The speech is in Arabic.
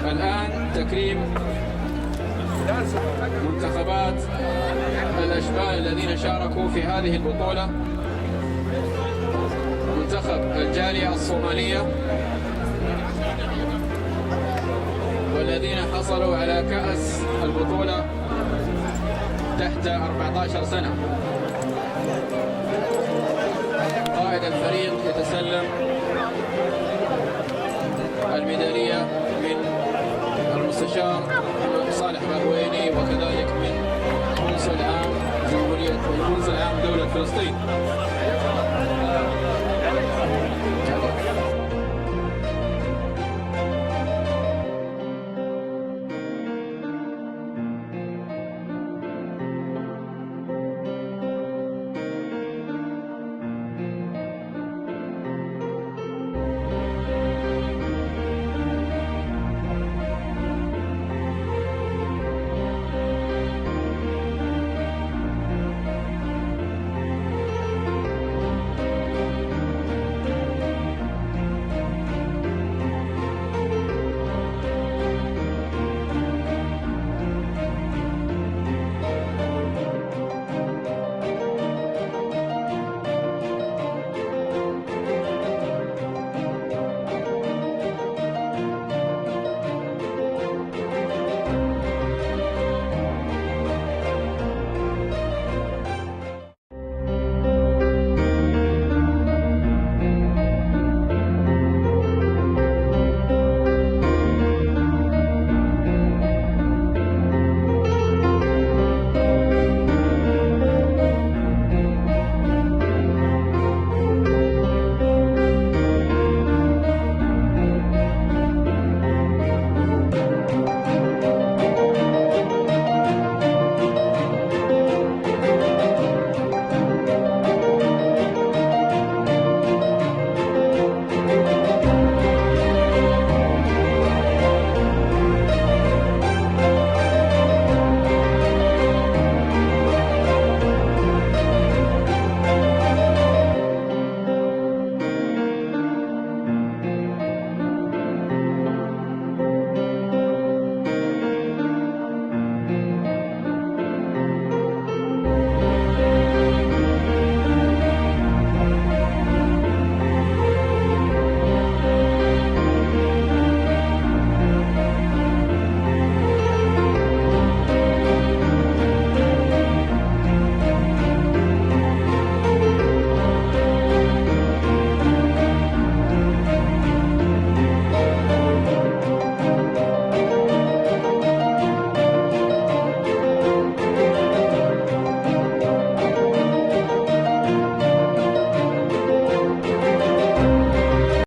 الآن تكريم منتخبات الأشبال الذين شاركوا في هذه البطولة. منتخب الجالية الصومالية والذين حصلوا على كأس البطولة تحت 14 سنة. قائد الفريق يتسلم الميدالية من المستشار صالح بهويني، وكذلك من قنصل عام دولة فلسطين.